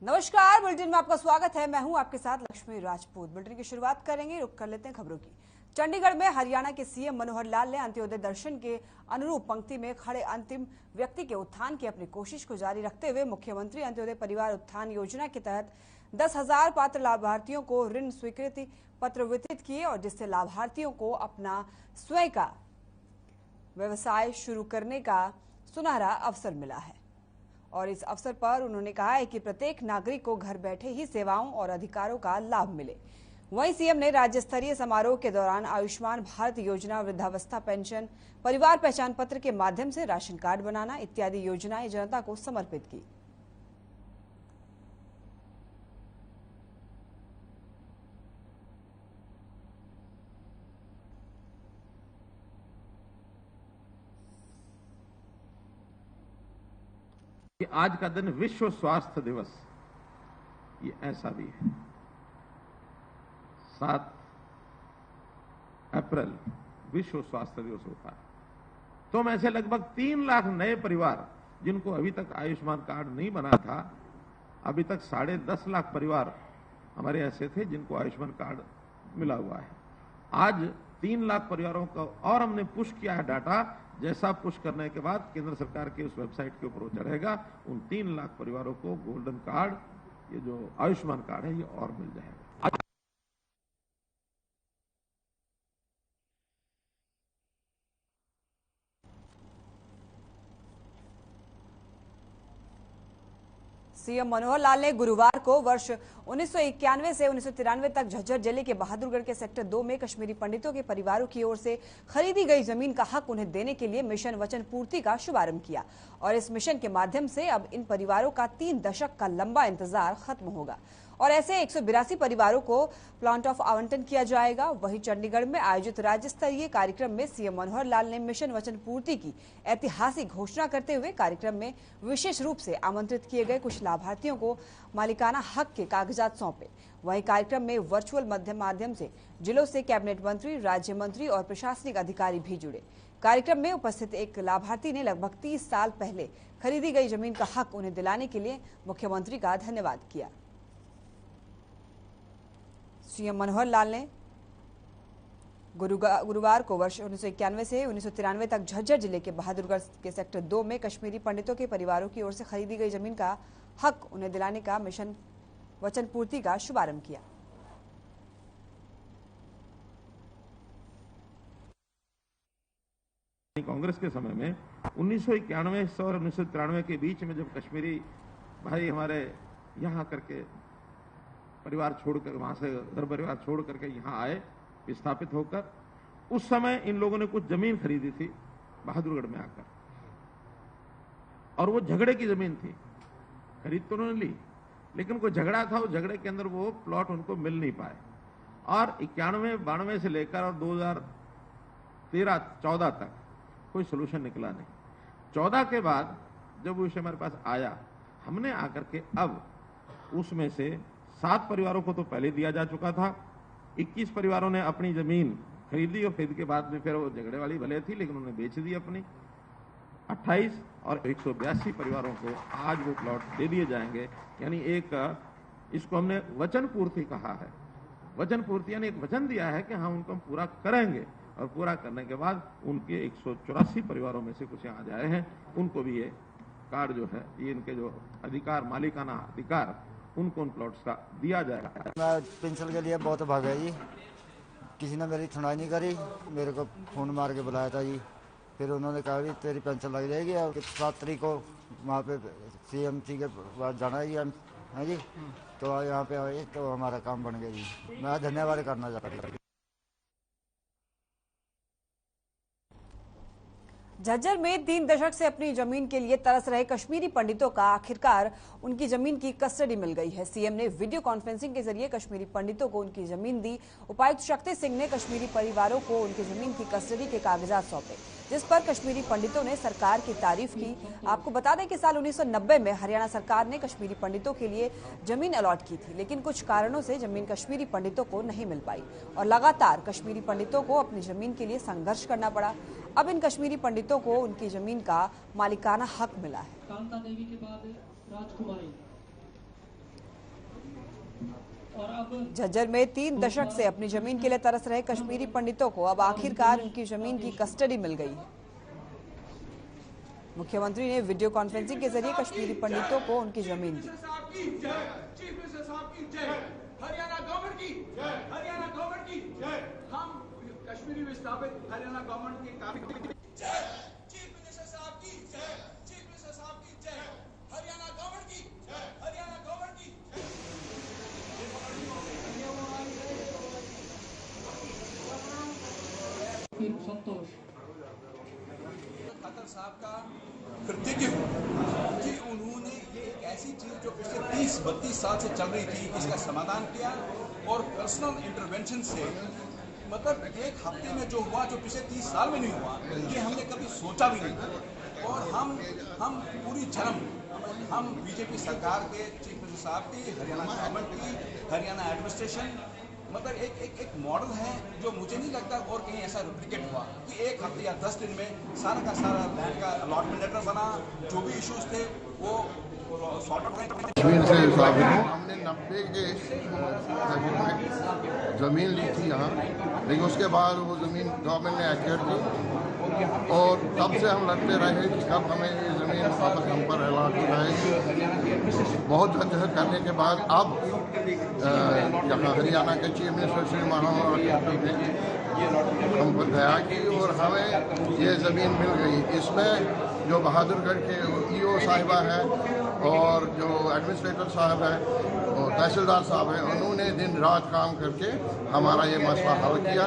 नमस्कार, बुलेटिन में आपका स्वागत है। मैं हूं आपके साथ लक्ष्मी राजपूत। बुलेटिन की शुरुआत करेंगे, रुक कर लेते हैं खबरों की। चंडीगढ़ में हरियाणा के सीएम मनोहर लाल ने अंत्योदय दर्शन के अनुरूप पंक्ति में खड़े अंतिम व्यक्ति के उत्थान की अपनी कोशिश को जारी रखते हुए मुख्यमंत्री अंत्योदय परिवार उत्थान योजना के तहत 10,000 पात्र लाभार्थियों को ऋण स्वीकृति पत्र वितरित किए और जिससे लाभार्थियों को अपना स्वयं का व्यवसाय शुरू करने का सुनहरा अवसर मिला है। और इस अवसर पर उन्होंने कहा है कि प्रत्येक नागरिक को घर बैठे ही सेवाओं और अधिकारों का लाभ मिले। वहीं सीएम ने राज्य स्तरीय समारोह के दौरान आयुष्मान भारत योजना, वृद्धावस्था पेंशन, परिवार पहचान पत्र के माध्यम से राशन कार्ड बनाना इत्यादि योजनाएं जनता को समर्पित की। कि आज का दिन विश्व स्वास्थ्य दिवस, ये ऐसा भी है। 7 अप्रैल विश्व स्वास्थ्य दिवस होता है। तो में से लगभग 3 लाख नए परिवार जिनको अभी तक आयुष्मान कार्ड नहीं बना था, अभी तक 10.5 लाख परिवार हमारे ऐसे थे जिनको आयुष्मान कार्ड मिला हुआ है। आज 3 लाख परिवारों का और हमने पुश किया है डाटा। जैसा पुश करने के बाद केंद्र सरकार के उस वेबसाइट के ऊपर वो चढ़ेगा, उन 3 लाख परिवारों को गोल्डन कार्ड, ये जो आयुष्मान कार्ड है, ये और मिल जाएगा। सीएम मनोहर लाल ने गुरुवार को वर्ष 1991 से 1993 तक झज्जर जिले के बहादुरगढ़ के सेक्टर 2 में कश्मीरी पंडितों के परिवारों की ओर से खरीदी गई जमीन का हक उन्हें देने के लिए मिशन वचन पूर्ति का शुभारंभ किया। और इस मिशन के माध्यम से अब इन परिवारों का 3 दशक का लंबा इंतजार खत्म होगा और ऐसे 182 परिवारों को प्लॉट ऑफ आवंटन किया जाएगा। वहीं चंडीगढ़ में आयोजित राज्य स्तरीय कार्यक्रम में सीएम मनोहर लाल ने मिशन वचन पूर्ति की ऐतिहासिक घोषणा करते हुए कार्यक्रम में विशेष रूप से आमंत्रित किए गए कुछ लाभार्थियों को मालिकाना हक के कागजात सौंपे। वहीं कार्यक्रम में वर्चुअल माध्यम से जिलों से कैबिनेट मंत्री, राज्य मंत्री और प्रशासनिक अधिकारी भी जुड़े। कार्यक्रम में उपस्थित एक लाभार्थी ने लगभग 30 साल पहले खरीदी गई जमीन का हक उन्हें दिलाने के लिए मुख्यमंत्री का धन्यवाद किया। सीएम मनोहर लाल ने गुरुवार को वर्ष 1991 से 1993 तक झज्जर जिले के बहादुरगढ़ के सेक्टर 2 में कश्मीरी पंडितों के परिवारों की ओर से खरीदी गई जमीन का हक उन्हें दिलाने का मिशन वचन पूर्ति का शुभारंभ किया। कांग्रेस के समय में 1991 और 1993 के बीच में जब कश्मीरी भाई हमारे यहाँ करके परिवार छोड़कर, वहां से घर परिवार छोड़ करके यहाँ आए विस्थापित होकर, उस समय इन लोगों ने कुछ जमीन खरीदी थी बहादुरगढ़ में आकर, और वो झगड़े की जमीन थी। खरीद तो उन्होंने ली, लेकिन कोई झगड़ा था, उस झगड़े के अंदर वो प्लॉट उनको मिल नहीं पाए। और 91-92 से लेकर और 2013-14 तक कोई सोल्यूशन निकला नहीं। 14 के बाद जब वो विषय हमारे पास आया, हमने आकर के अब उसमें से 7 परिवारों को तो पहले दिया जा चुका था। 21 परिवारों ने अपनी जमीन खरीदी और खरीद के बाद में फिर वो झगड़े वाली भले थी लेकिन उन्होंने बेच दी अपनी। 28 और 182 परिवारों को आज वो प्लॉट दे दिए जाएंगे। यानी एक, इसको हमने वचन पूर्ति कहा है। वचन पूर्ति यानी एक वचन दिया है कि हाँ, उनको हम पूरा करेंगे, और पूरा करने के बाद उनके 184 परिवारों में से कुछ यहाँ आए हैं, उनको भी ये कार्ड जो है, ये इनके जो अधिकार, मालिकाना अधिकार, उनको उन प्लॉट्स का दिया जाएगा। मैं पेंशन के लिए बहुत भागा जी, किसी ने मेरी सुनाई नहीं करी। मेरे को फोन मार के बुलाया था जी, फिर उन्होंने कहा भी तेरी पेंशन लग जाएगी और 7 तारीख को वहाँ पे CMC के पास जाना है जी, हाँ जी। तो यहाँ पे आए तो हमारा काम बन गया जी। मैं धन्यवाद करना चाहता हूँ। झज्जर में 3 दशक से अपनी जमीन के लिए तरस रहे कश्मीरी पंडितों का आखिरकार उनकी जमीन की कस्टडी मिल गई है। सीएम ने वीडियो कॉन्फ्रेंसिंग के जरिए कश्मीरी पंडितों को उनकी जमीन दी। उपायुक्त शक्ति सिंह ने कश्मीरी परिवारों को उनकी जमीन की कस्टडी के कागजात सौंपे, जिस पर कश्मीरी पंडितों ने सरकार की तारीफ की। आपको बता दें कि साल 1990 में हरियाणा सरकार ने कश्मीरी पंडितों के लिए जमीन अलॉट की थी, लेकिन कुछ कारणों से जमीन कश्मीरी पंडितों को नहीं मिल पाई और लगातार कश्मीरी पंडितों को अपनी जमीन के लिए संघर्ष करना पड़ा। अब इन कश्मीरी पंडितों को उनकी जमीन का मालिकाना हक मिला है। कांता देवी के बाद राजकुमारी। झज्जर में 3 दशक से अपनी जमीन के लिए तरस रहे कश्मीरी पंडितों को अब आखिरकार उनकी जमीन की कस्टडी मिल गई है। मुख्यमंत्री ने वीडियो कॉन्फ्रेंसिंग के जरिए कश्मीरी पंडितों को उनकी जमीन दी। हरियाणा गवर्नमेंट की जय, हरियाणा गवर्नमेंट की जय। हम कश्मीरी विस्थापित हरियाणा गवर्नमेंट के जय, चीफ मिनिस्टर साहब की जय, चीफ मिनिस्टर साहब की जय, हरियाणा गवर्नमेंट की जय, हरियाणा गवर्नमेंट की खतर साहब का कृतज्ञ हूँ कि उन्होंने ये एक ऐसी चीज जो पिछले 30-32 साल से चल रही थी इसका समाधान किया और पर्सनल इंटरवेंशन से मतलब एक हफ्ते में जो हुआ जो पिछले 30 साल में नहीं हुआ ये हमने कभी सोचा भी नहीं। और हम पूरी जन्म हम बीजेपी सरकार के चीफ मिनिस्टर साहब की, हरियाणा गवर्नमेंट की, हरियाणा एडमिनिस्ट्रेशन मतलब एक मॉडल है जो मुझे नहीं लगता और कहीं ऐसा डुप्लीकेट हुआ कि एक हफ्ते या 10 दिन में सारा का सारा लैंड का अलॉटमेंट लेटर बना, जो भी इश्यूज थे वो सॉर्ट आउट हमने 90 के ज़मीन ली थी यहाँ, लेकिन उसके बाद वो ज़मीन गवर्नमेंट ने एक्वायर की और तब से हम लड़ते रहे कि कब हमें ये ज़मीन वापस हम पर अलॉट हो जाएगी। बहुत जद्दोजहद करने के बाद अब यहाँ हरियाणा के चीफ मिनिस्टर श्री मनोहर ने हम पर दया की और हमें ये ज़मीन मिल गई। इसमें जो बहादुरगढ़ के ईओ साहिबा है और जो एडमिनिस्ट्रेटर साहब है और तहसीलदार साहब हैं, उन्होंने दिन रात काम करके हमारा ये मसला हल किया।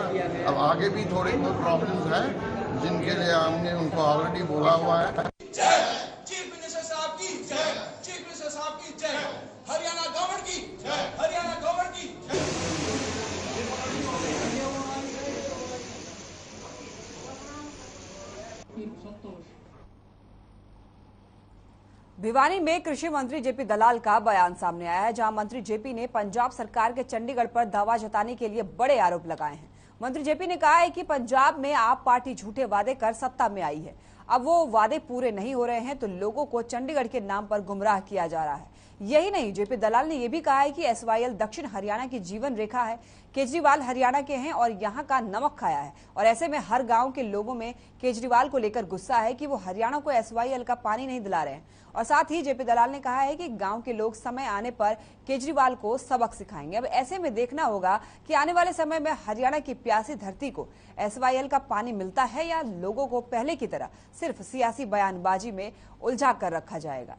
अब आगे भी थोड़े बहुत प्रॉब्लम्स हैं जिनके लिए हमने उनको ऑलरेडी बोला हुआ है। जय, चीफ मिनिस्टर साहब की जय, चीफ मिनिस्टर साहब की जय, हरियाणा गवर्नमेंट की जय, हरियाणा गवर्नमेंट की भिवानी में कृषि मंत्री जेपी दलाल का बयान सामने आया है, जहां मंत्री जेपी ने पंजाब सरकार के चंडीगढ़ पर दावा जताने के लिए बड़े आरोप लगाए हैं। मंत्री जेपी ने कहा है कि पंजाब में आप पार्टी झूठे वादे कर सत्ता में आई है, अब वो वादे पूरे नहीं हो रहे हैं तो लोगों को चंडीगढ़ के नाम पर गुमराह किया जा रहा है। यही नहीं, जेपी दलाल ने यह भी कहा है कि एसवाईएल दक्षिण हरियाणा की जीवन रेखा है, केजरीवाल हरियाणा के हैं और यहाँ का नमक खाया है और ऐसे में हर गांव के लोगों में केजरीवाल को लेकर गुस्सा है कि वो हरियाणा को एसवाईएल का पानी नहीं दिला रहे हैं। और साथ ही जेपी दलाल ने कहा है कि गांव के लोग समय आने पर केजरीवाल को सबक सिखाएंगे। अब ऐसे में देखना होगा कि आने वाले समय में हरियाणा की प्यासी धरती को एसवाईएल का पानी मिलता है या लोगों को पहले की तरह सिर्फ सियासी बयानबाजी में उलझा कर रखा जाएगा।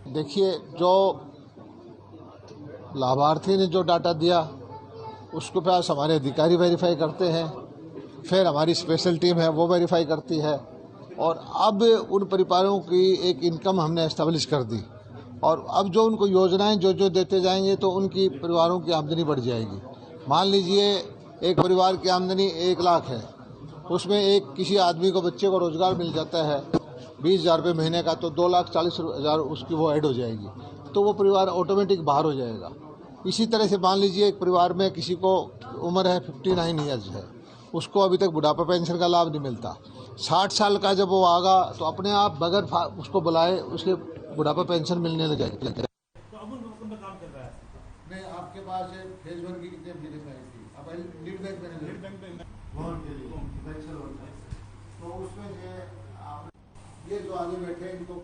देखिए, जो लाभार्थी ने जो डाटा दिया उसको पास हमारे अधिकारी वेरीफाई करते हैं, फिर हमारी स्पेशल टीम है वो वेरीफाई करती है और अब उन परिवारों की एक इनकम हमने एस्टेब्लिश कर दी और अब जो उनको योजनाएं जो देते जाएंगे तो उनकी परिवारों की आमदनी बढ़ जाएगी। मान लीजिए एक परिवार की आमदनी 1 लाख है, उसमें एक किसी आदमी को बच्चे को रोजगार मिल जाता है 20,000 रुपये महीने का, तो 2,40,000 उसकी वो ऐड हो जाएगी, तो वो परिवार ऑटोमेटिक बाहर हो जाएगा। इसी तरह से मान लीजिए एक परिवार में किसी को उम्र है 59 ईयर्स है, उसको अभी तक बुढ़ापा पेंशन का लाभ नहीं मिलता। 60 साल का जब वो आगा तो अपने आप बगैर उसको बुलाए उसके बुढ़ापा पेंशन मिलने लग जाएगी। तो अब उन काम कर रहा है। मैं आपके पास फेज 1 की कितनी फीस आई थी, अब लीड बैंक में लोन के लिए तो उसमें ये जो आगे बैठे इनको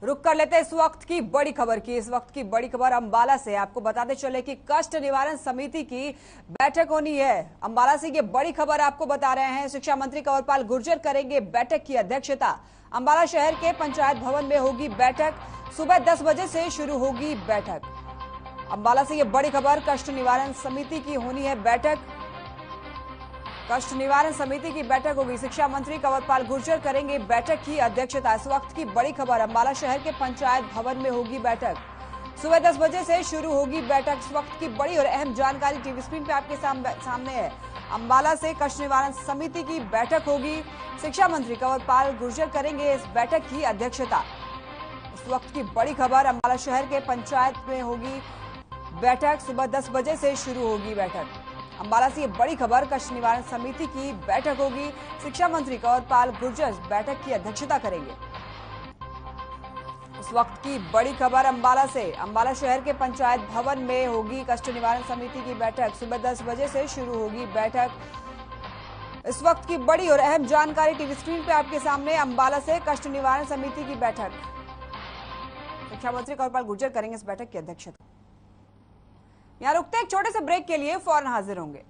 रुक कर लेते इस वक्त की बड़ी खबर की। इस वक्त की बड़ी खबर अंबाला से। आपको बताते चले कि कष्ट निवारण समिति की बैठक होनी है। अंबाला से ये बड़ी खबर आपको बता रहे हैं। शिक्षा मंत्री कंवरपाल गुर्जर करेंगे बैठक की अध्यक्षता। अंबाला शहर के पंचायत भवन में होगी बैठक। सुबह 10 बजे से शुरू होगी बैठक। अंबाला से ये बड़ी खबर, कष्ट निवारण समिति की होनी है बैठक। कष्ट निवारण समिति की बैठक होगी। शिक्षा मंत्री कंवरपाल गुर्जर करेंगे बैठक की अध्यक्षता। इस वक्त की बड़ी खबर, अंबाला शहर के पंचायत भवन में होगी बैठक। सुबह 10 बजे से शुरू होगी बैठक। इस वक्त की बड़ी और अहम जानकारी टीवी स्क्रीन पे आपके सामने है। अंबाला से कष्ट निवारण समिति की बैठक होगी। शिक्षा मंत्री कंवरपाल गुर्जर करेंगे इस बैठक की अध्यक्षता। इस वक्त की बड़ी खबर, अंबाला शहर के पंचायत में होगी बैठक। सुबह 10 बजे से शुरू होगी बैठक। अंबाला से ये बड़ी खबर, कष्ट निवारण समिति की बैठक होगी। शिक्षा मंत्री कंवरपाल गुर्जर बैठक की अध्यक्षता करेंगे। इस वक्त की बड़ी खबर अंबाला से, अंबाला शहर के पंचायत भवन में होगी कष्ट निवारण समिति की बैठक। सुबह 10 बजे से शुरू होगी बैठक। इस वक्त की बड़ी और अहम जानकारी टीवी स्क्रीन पे आपके सामने। अंबाला से कष्ट निवारण समिति की बैठक, शिक्षा मंत्री कंवरपाल गुर्जर करेंगे इस बैठक की अध्यक्षता। यहां रुकते हैं एक छोटे से ब्रेक के लिए, फौरन हाजिर होंगे।